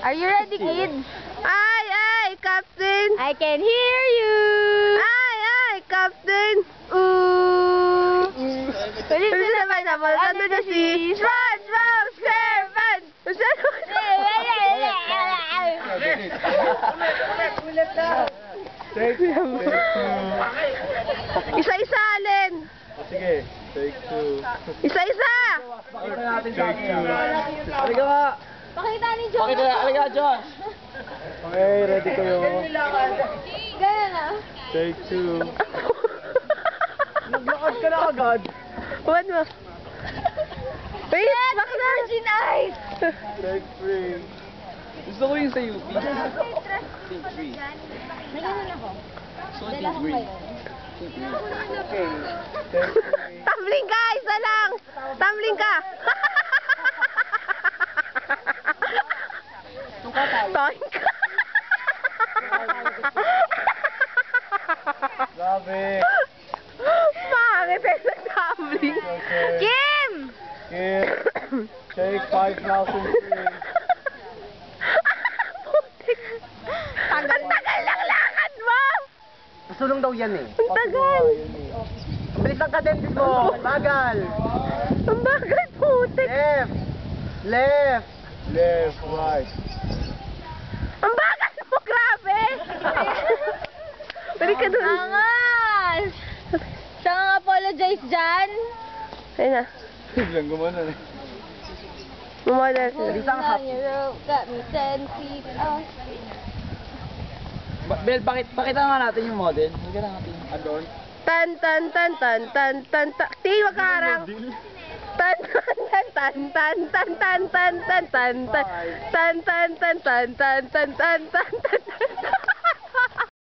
Are you ready, kids? Ay, Captain! I can hear you! Ay, Captain! Ooh! Pwede Pwede naman naman, ano na si SpongeBob SquarePants! Take two. Isa-isa, Allen! Sige, take two. Isa-isa! Take two. Halika nga. Pakita ni John. Halika, Josh. Okay, ready kayo. Ganyan na. Take two. Naglakad ka na agad. One mo. Wait, back na! Virgin eyes! Take three. Gusto ko yung sa UP. Take three. Nagano ako. So, Dala take ko three. ba yun? Okay. Take three. Tumbling ka! Isa lang! Tumbling ka! Toing ka! Grabe. Pangit eh, nag-tumbling. Okay. Kim! Kim. Take 5,000 free. Ang tagal ng lakad mo! Sulong daw yan eh. Ang tagal! Bilis ang kadendis mo. Bagal. Ang bagal, putik! Left. Left. Left, right. Ang bagal mo, grabe! Balik ka dun. Angas! Saan nga apologize dyan? Ayun na. Biglang gumana eh. Mumodel sila. Isang hap. Got me 10 feet off. Bel, pakita nga natin yung model. Hindi ka natin. Andon? Tan tan tan tan tan tan tan. Ti, wag ka harang. Tan tan tan tan tan tan tan tan tan tan tan tan tan tan tan tan tan tan tan.